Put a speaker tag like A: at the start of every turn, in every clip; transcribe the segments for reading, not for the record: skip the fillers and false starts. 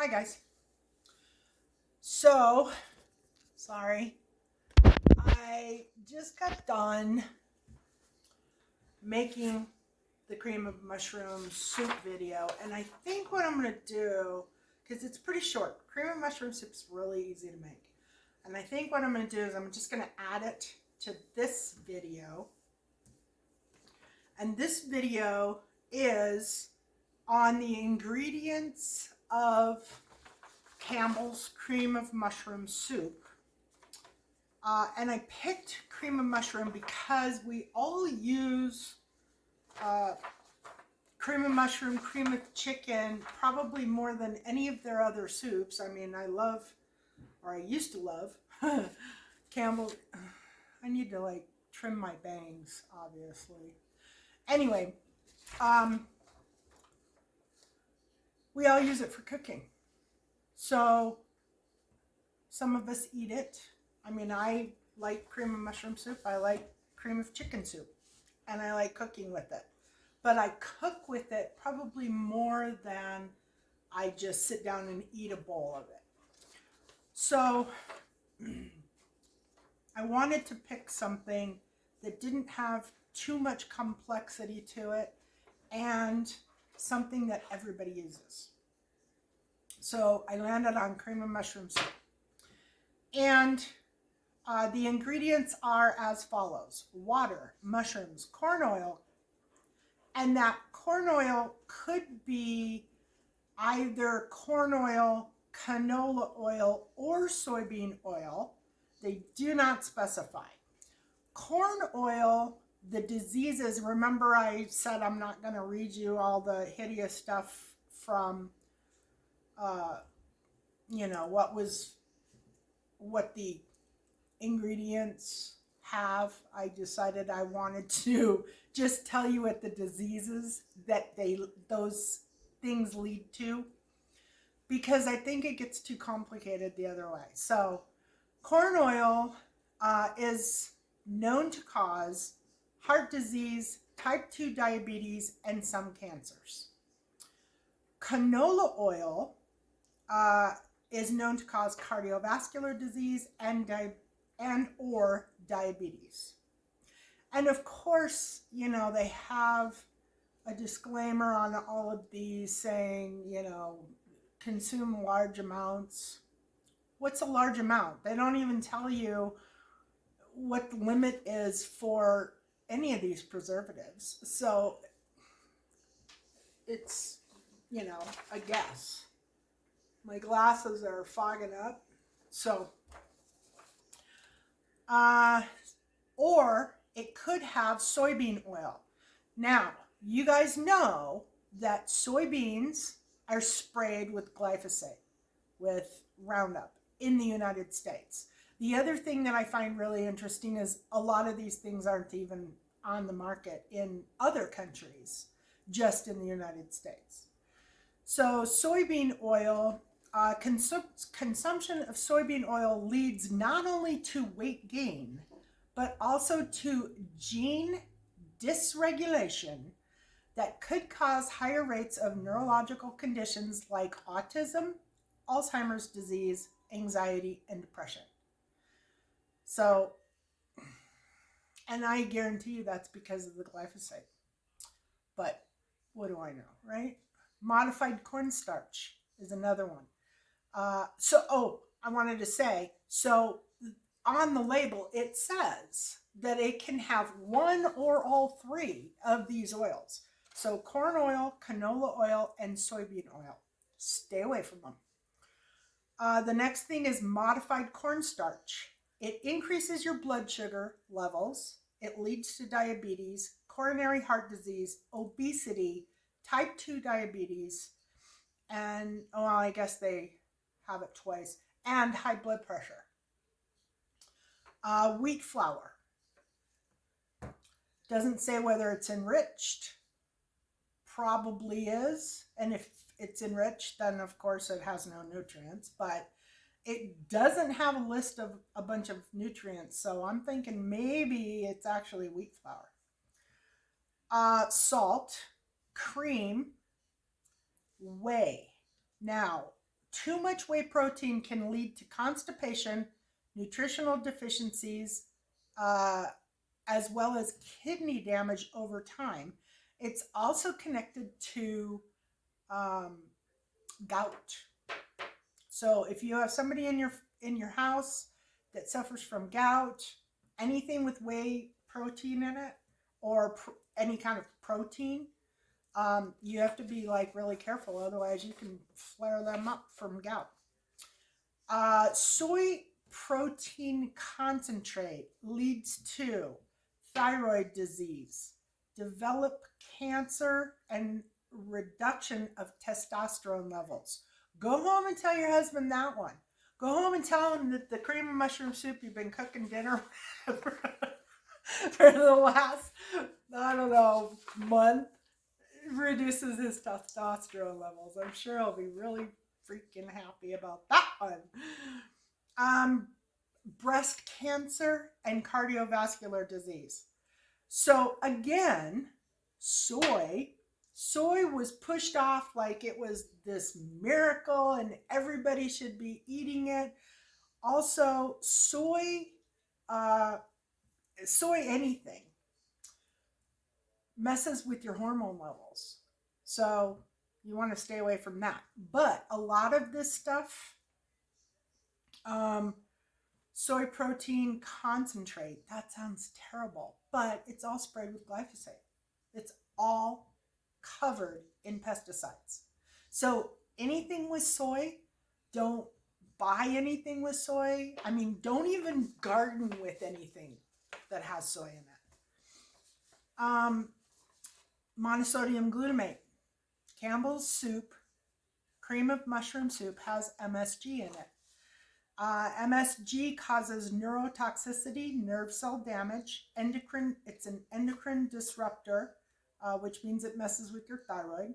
A: Hi guys. So, sorry. I just got done making the cream of mushroom soup video, and I think what I'm going to do, because it's pretty short, cream of mushroom soup is really easy to make. And I think what I'm going to do is I'm just going to add it to this video. And this video is on the ingredients of Campbell's cream of mushroom soup. And I picked cream of mushroom because we all use cream of mushroom, cream of chicken, probably more than any of their other soups. I mean, I love, or I used to love, Campbell. I need to like trim my bangs, obviously. Anyway, we all use it for cooking. So some of us eat it. I mean, I like cream of mushroom soup. I like cream of chicken soup. And I like cooking with it. But I cook with it probably more than I just sit down and eat a bowl of it. So I wanted to pick something that didn't have too much complexity to it and something that everybody uses. So I landed on cream of mushroom soup. And the ingredients are as follows: water, mushrooms, corn oil, and that corn oil could be either corn oil, canola oil, or soybean oil. They do not specify. Corn oil, the diseases, remember I said I'm not going to read you all the hideous stuff from, what the ingredients have. I decided I wanted to just tell you what the diseases that those things lead to, because I think it gets too complicated the other way. So corn oil is known to cause heart disease, type 2 diabetes, and some cancers. Canola oil is known to cause cardiovascular disease and or diabetes. And of course, they have a disclaimer on all of these saying, consume large amounts. What's a large amount? They don't even tell you what the limit is for any of these preservatives. So it's, a guess. My glasses are fogging up. So, or it could have soybean oil. Now, you guys know that soybeans are sprayed with glyphosate, with Roundup in the United States. The other thing that I find really interesting is a lot of these things aren't even on the market in other countries, just in the United States. So soybean oil, consumption of soybean oil leads not only to weight gain, but also to gene dysregulation that could cause higher rates of neurological conditions like autism, Alzheimer's disease, anxiety, and depression. So, and I guarantee you that's because of the glyphosate. But what do I know, right? Modified cornstarch is another one. I wanted to say, so on the label, it says that it can have one or all three of these oils. So corn oil, canola oil, and soybean oil. Stay away from them. The next thing is modified cornstarch. It increases your blood sugar levels. It leads to diabetes, coronary heart disease, obesity, type 2 diabetes, and, I guess they have it twice, and high blood pressure. Wheat flour. Doesn't say whether it's enriched. Probably is. And if it's enriched, then of course it has no nutrients. But it doesn't have a list of a bunch of nutrients. So I'm thinking maybe it's actually wheat flour. Salt, cream, whey. Now, Too much whey protein can lead to constipation, nutritional deficiencies, uh, as well as kidney damage over time. It's also connected to um, gout. So if you have somebody in your house that suffers from gout, anything with whey protein in it, or any kind of protein, you have to be like really careful. Otherwise, you can flare them up from gout. Soy protein concentrate leads to thyroid disease, develop cancer, and reduction of testosterone levels. Go home and tell your husband that one. Go home and tell him that the cream of mushroom soup you've been cooking dinner for the last, I don't know, month reduces his testosterone levels. I'm sure he'll be really freaking happy about that one. Um, Breast cancer and cardiovascular disease. So again, soy was pushed off like it was this miracle and everybody should be eating it. Also, uh, soy anything messes with your hormone levels. So you want to stay away from that. But a lot of this stuff, soy protein concentrate, that sounds terrible, but it's all sprayed with glyphosate. It's all covered in pesticides. So anything with soy, don't buy anything with soy. I mean, don't even garden with anything that has soy in it. Monosodium glutamate. Campbell's soup, cream of mushroom soup, has MSG in it. MSG causes neurotoxicity, nerve cell damage, endocrine. It's an endocrine disruptor, which means it messes with your thyroid.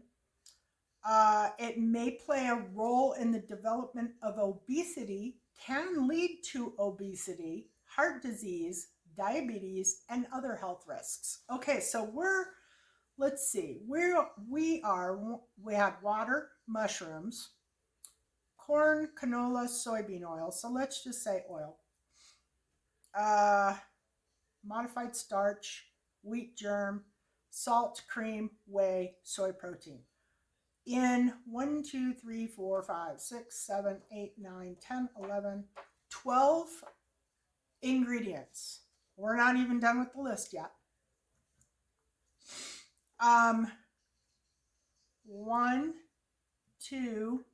A: It may play a role in the development of obesity, can lead to obesity, heart disease, diabetes, and other health risks. Okay, so let's see, we have water, mushrooms, corn, canola, soybean oil. So let's just say oil. Modified starch, wheat germ, salt, cream, whey, soy protein. In 1, 2, 3, 4, 5, 6, 7, 8, 9, 10, 11, 12 ingredients. We're not even done with the list yet. 1, 2,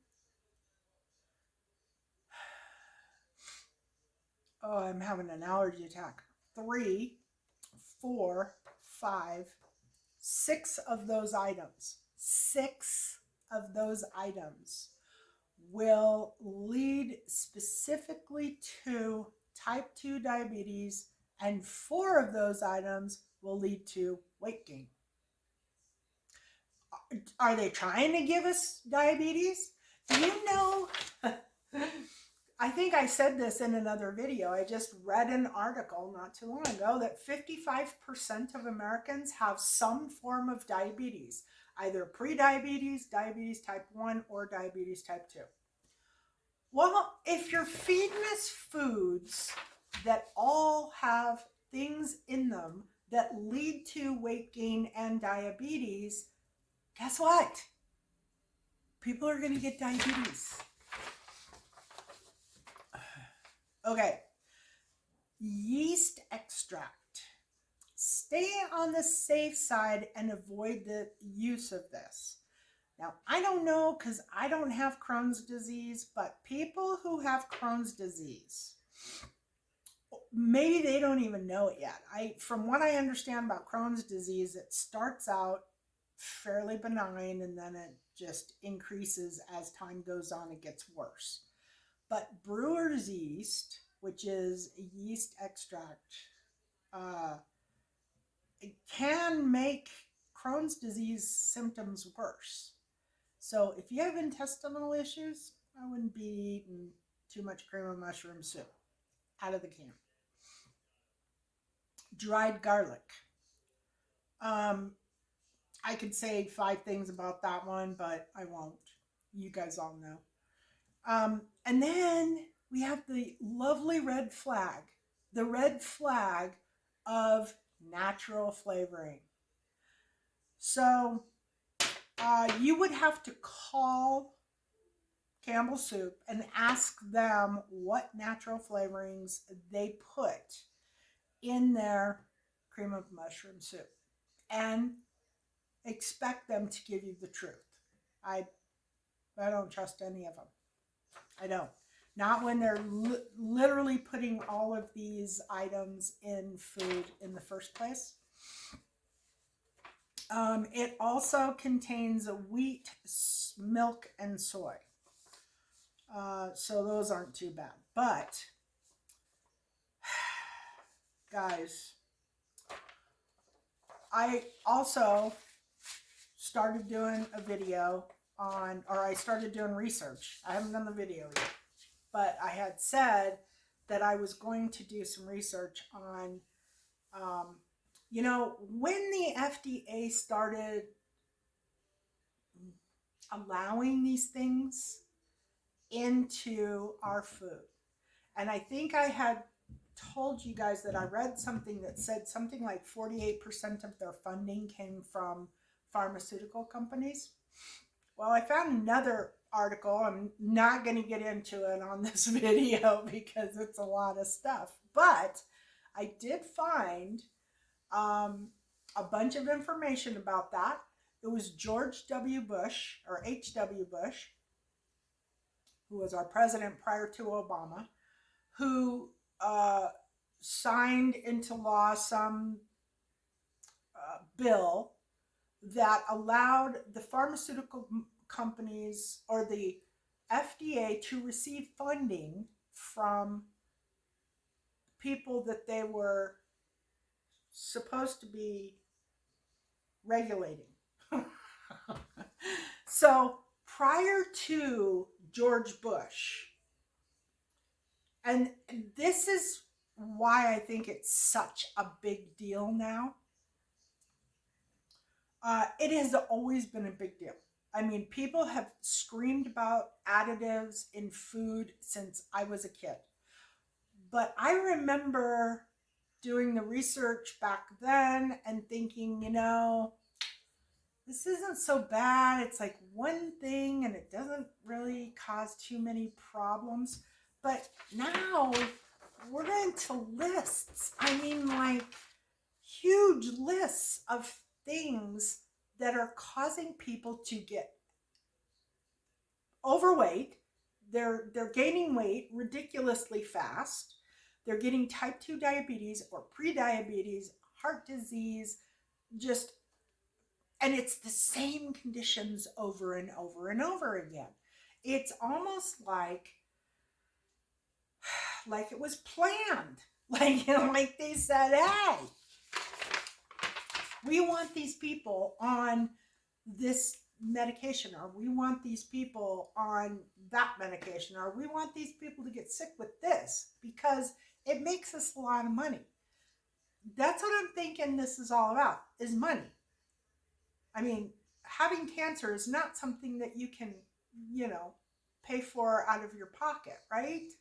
A: oh, I'm having an allergy attack. 3, 4, 5, 6 of those items. 6 of those items will lead specifically to type 2 diabetes, and 4 of those items will lead to weight gain. Are they trying to give us diabetes? Do you know? I think I said this in another video. I just read an article not too long ago that 55% of Americans have some form of diabetes, either pre-diabetes, diabetes type 1, or diabetes type 2. Well, if you're feeding us foods that all have things in them that lead to weight gain and diabetes, guess what? People are going to get diabetes. Okay. Yeast extract. Stay on the safe side and avoid the use of this. Now, I don't know because I don't have Crohn's disease, but people who have Crohn's disease, maybe they don't even know it yet. From what I understand about Crohn's disease, it starts out fairly benign and then it just increases as time goes on. It gets worse. But brewer's yeast, which is a yeast extract, it can make Crohn's disease symptoms worse. So if you have intestinal issues, I wouldn't be eating too much cream of mushroom soup out of the can. Dried garlic. I could say 5 things about that one, but I won't. You guys all know. And then we have the lovely the red flag of natural flavoring. So you would have to call Campbell Soup and ask them what natural flavorings they put in their cream of mushroom soup and expect them to give you the truth. I I don't trust any of them. I don't. Not when they're literally putting all of these items in food in the first place. It also contains wheat, milk, and soy. So those aren't too bad. But, guys, I also started doing a video on, or I started doing research. I haven't done the video yet, but I had said that I was going to do some research on, when the FDA started allowing these things into our food. And I think I had told you guys that I read something that said something like 48% of their funding came from pharmaceutical companies. Well, I found another article. I'm not going to get into it on this video because it's a lot of stuff. But I did find a bunch of information about that. It was George W. Bush, or H.W. Bush, who was our president prior to Obama, who signed into law some bill that allowed the pharmaceutical companies or the FDA to receive funding from people that they were supposed to be regulating. So prior to George Bush, and this is why I think it's such a big deal now. It has always been a big deal. I mean, people have screamed about additives in food since I was a kid. But I remember doing the research back then and thinking, this isn't so bad. It's like one thing and it doesn't really cause too many problems. But now we're into lists. I mean, like huge lists of things that are causing people to get overweight. They're gaining weight ridiculously fast. They're getting type 2 diabetes or pre-diabetes, heart disease, just, and it's the same conditions over and over and over again. It's almost like it was planned. Like they said, hey, we want these people on this medication, or we want these people on that medication, or we want these people to get sick with this because it makes us a lot of money. That's what I'm thinking this is all about, is money. I mean, having cancer is not something that you can, pay for out of your pocket, right?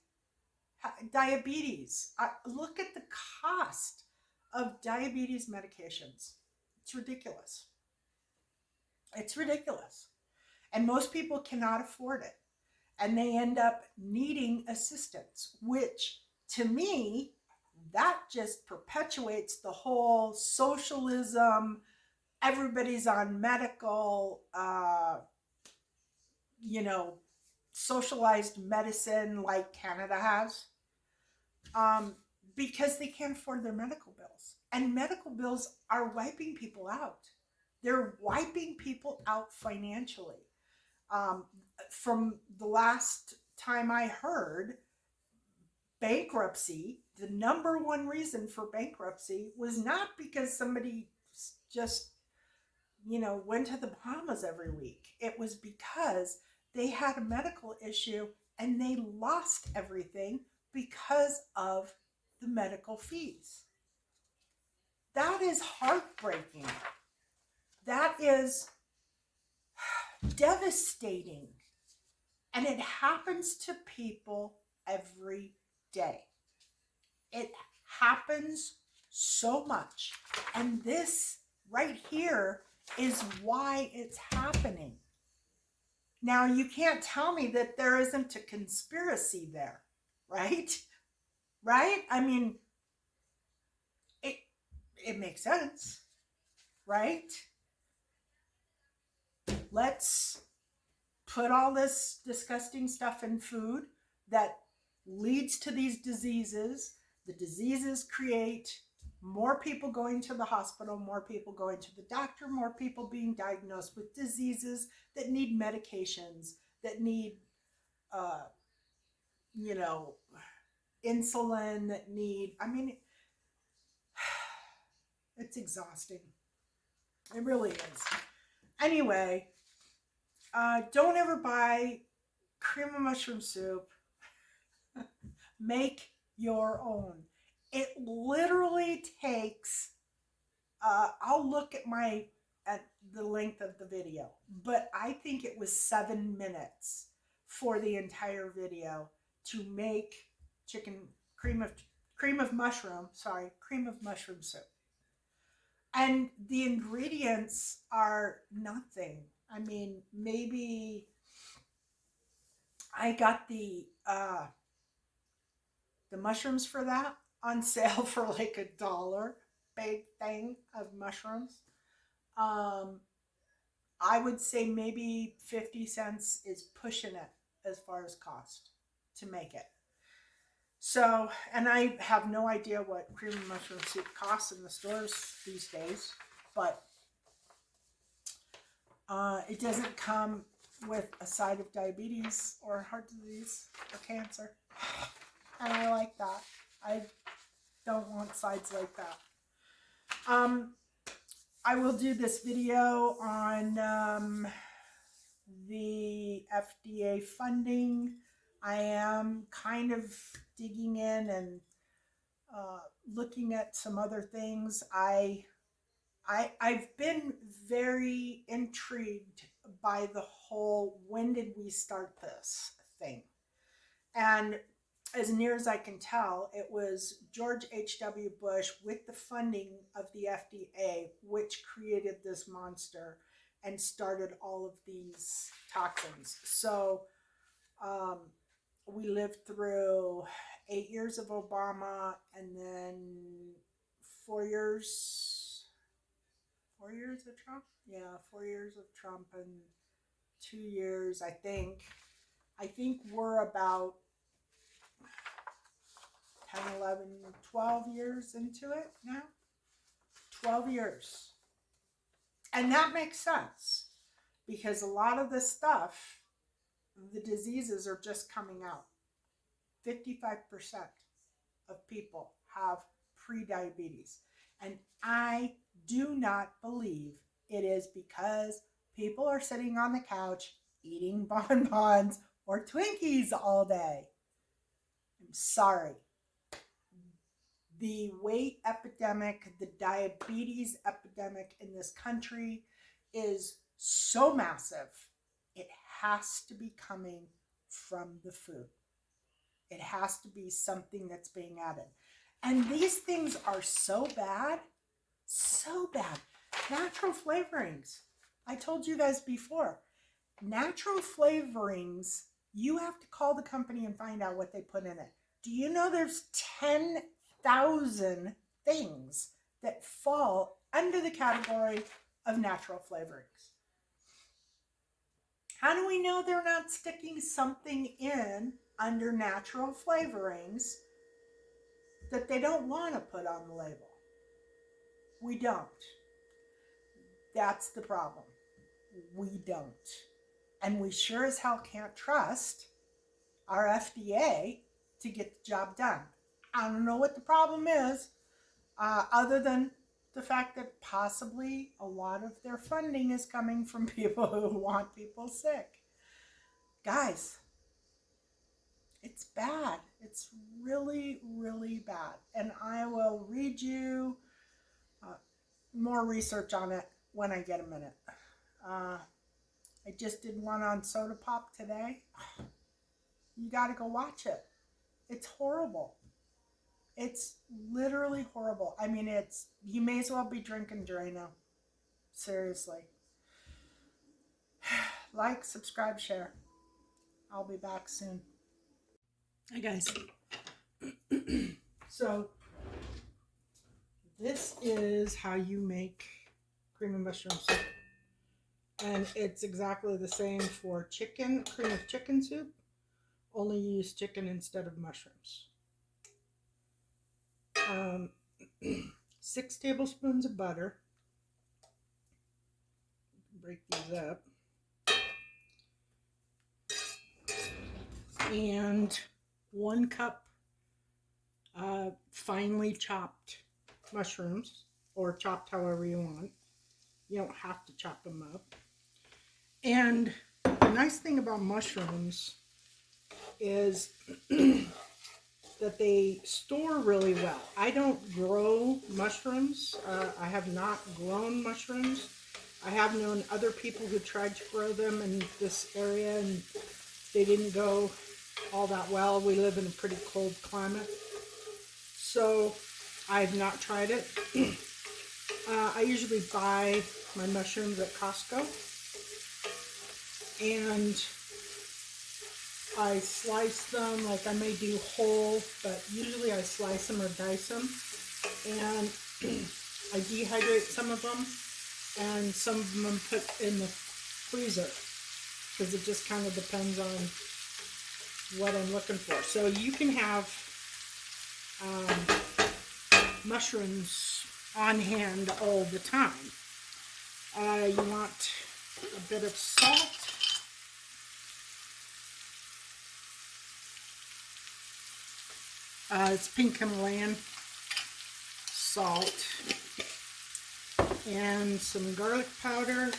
A: Diabetes. Look at the cost of diabetes medications. It's ridiculous. It's ridiculous. And most people cannot afford it. And they end up needing assistance, which to me, that just perpetuates the whole socialism. Everybody's on medical, socialized medicine like Canada has, because they can't afford their medical bills. And medical bills are wiping people out. They're wiping people out financially. From the last time I heard, bankruptcy, the number one reason for bankruptcy was not because somebody just, went to the Bahamas every week. It was because they had a medical issue and they lost everything because of the medical fees. That is heartbreaking. That is devastating. And it happens to people every day. It happens so much. And this right here is why it's happening. Now, you can't tell me that there isn't a conspiracy there, right? Right? I mean, it it makes sense, right? Let's put all this disgusting stuff in food that leads to these diseases. The diseases create more people going to the hospital, more people going to the doctor, more people being diagnosed with diseases that need medications, that need, uh, you know, insulin, that need, I mean, it's exhausting. It really is. Anyway, don't ever buy cream of mushroom soup. Make your own. It literally takes, I'll look at the length of the video, but I think it was 7 minutes for the entire video to make chicken cream of mushroom soup. And the ingredients are nothing. I mean, maybe I got the mushrooms for that on sale for like $1, big thing of mushrooms. Um, I would say maybe 50 cents is pushing it as far as cost to make it. So, and I have no idea what cream of mushroom soup costs in the stores these days, but it doesn't come with a side of diabetes or heart disease or cancer. And I like that. I don't want sides like that. I will do this video on the FDA funding. I am kind of digging in and looking at some other things. I've been very intrigued by the whole when did we start this thing? And as near as I can tell, it was George H.W. Bush with the funding of the FDA, which created this monster and started all of these toxins. So we lived through 8 years of Obama and then 4 years, 4 years of Trump? Yeah, 4 years of Trump and 2 years, I think. I think we're about 10, 11, 12 years into it now. 12 years. And that makes sense because a lot of this stuff, the diseases are just coming out. 55% of people have prediabetes. And I do not believe it is because people are sitting on the couch eating bonbons or Twinkies all day. I'm sorry. The weight epidemic, the diabetes epidemic in this country is so massive. It has to be coming from the food. It has to be something that's being added. And these things are so bad, so bad. Natural flavorings. I told you guys before, natural flavorings, you have to call the company and find out what they put in it. Do you know there's 10,000 things that fall under the category of natural flavorings? How do we know they're not sticking something in under natural flavorings that they don't want to put on the label? We don't. That's the problem. We don't. And we sure as hell can't trust our FDA to get the job done. I don't know what the problem is, other than the fact that possibly a lot of their funding is coming from people who want people sick. Guys, it's bad. It's really, really bad. And I will read you more research on it when I get a minute. I just did one on soda pop today. You got to go watch it. It's horrible. It's literally horrible. I mean, you may as well be drinking Drano. Seriously. Like, subscribe, share. I'll be back soon. Hi, guys. So, this is how you make cream of mushroom soup. And it's exactly the same for chicken, cream of chicken soup, only you use chicken instead of mushrooms. 6 tablespoons of butter. Break these up. And 1 cup finely chopped mushrooms, or chopped however you want. You don't have to chop them up. And the nice thing about mushrooms is that they store really well. I don't grow mushrooms. I have not grown mushrooms. I have known other people who tried to grow them in this area and they didn't go all that well. We live in a pretty cold climate. So I've not tried it. I usually buy my mushrooms at Costco. And I slice them, like I may do whole, but usually I slice them or dice them. And I dehydrate some of them, and some of them put in the freezer, because it just kind of depends on what I'm looking for. So you can have mushrooms on hand all the time. You want a bit of salt. It's pink Himalayan salt and some garlic powder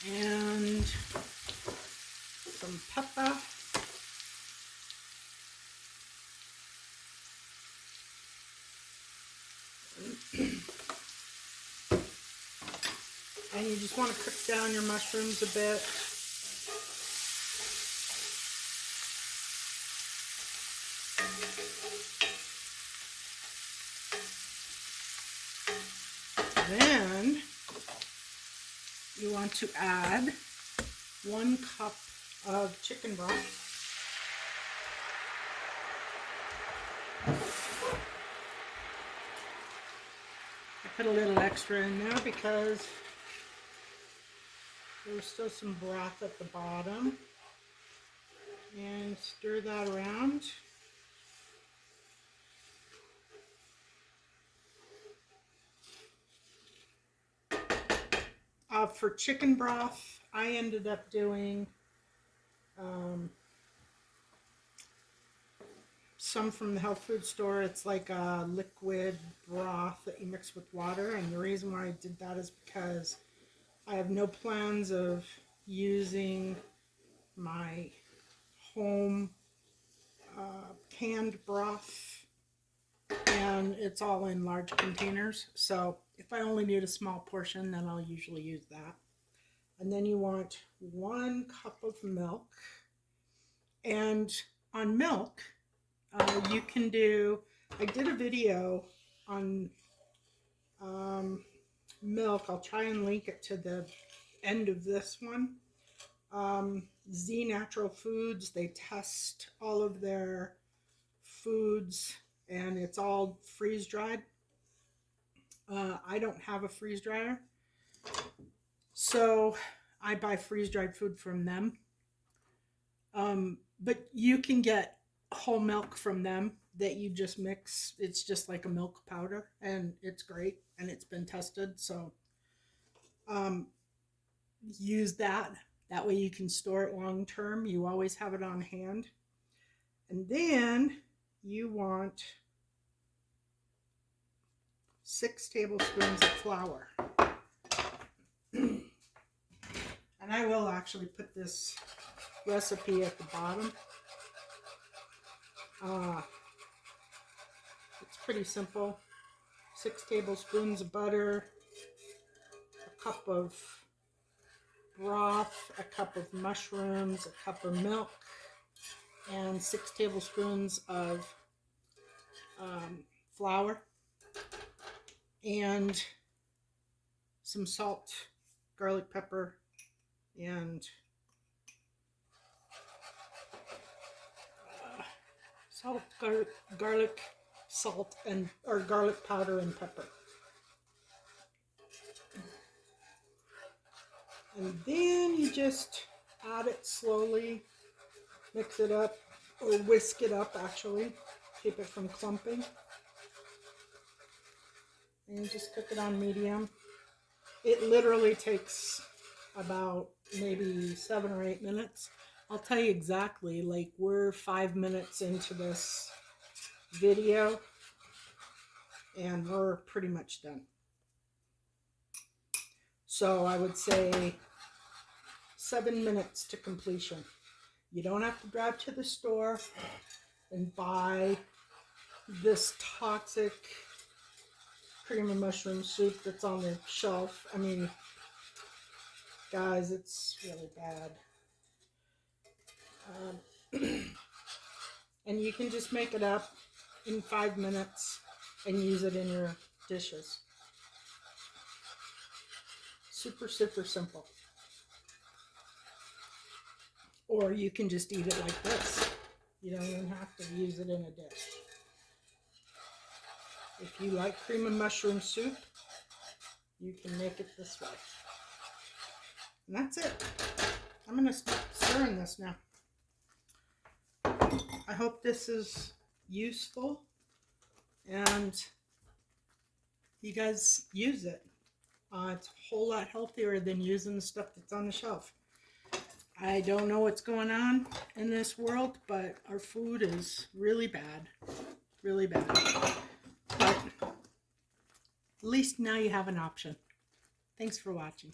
A: and some pepper and you just want to cook down your mushrooms a bit. Then you want to add 1 cup of chicken broth. I put a little extra in there because there was still some broth at the bottom. And stir that around. For chicken broth, I ended up doing some from the health food store. It's like a liquid broth that you mix with water, and the reason why I did that is because I have no plans of using my home canned broth, and it's all in large containers. So if I only need a small portion, then I'll usually use that. And then you want 1 cup of milk. And on milk, you can do, I did a video on milk. I'll try and link it to the end of this one. Z Natural Foods, they test all of their foods and it's all freeze dried. I don't have a freeze dryer, so I buy freeze dried food from them. But you can get whole milk from them that you just mix. It's just like a milk powder, and it's great, and it's been tested. So use that. That way you can store it long term. You always have it on hand. And then you want 6 tablespoons of flour. And I will actually put this recipe at the bottom. It's pretty simple. 6 tablespoons of butter, a cup of broth, broth, a cup of mushrooms, a cup of milk, and 6 tablespoons of flour, and some salt, garlic, pepper, and salt, garlic, salt, and or garlic powder and pepper. And then you just add it slowly, mix it up, or whisk it up actually, keep it from clumping. And you just cook it on medium. It literally takes about maybe 7 or 8 minutes. I'll tell you exactly, like we're 5 minutes into this video and we're pretty much done. So I would say 7 minutes to completion. You don't have to drive to the store and buy this toxic cream and mushroom soup that's on the shelf. I mean, guys, it's really bad. And you can just make it up in 5 minutes and use it in your dishes. Super, super simple. Or you can just eat it like this. You don't even have to use it in a dish. If you like cream and mushroom soup, you can make it this way. And that's it. I'm going to start stirring this now. I hope this is useful and you guys use it. It's a whole lot healthier than using the stuff that's on the shelf. I don't know what's going on in this world, but our food is really bad. Really bad. But at least now you have an option. Thanks for watching.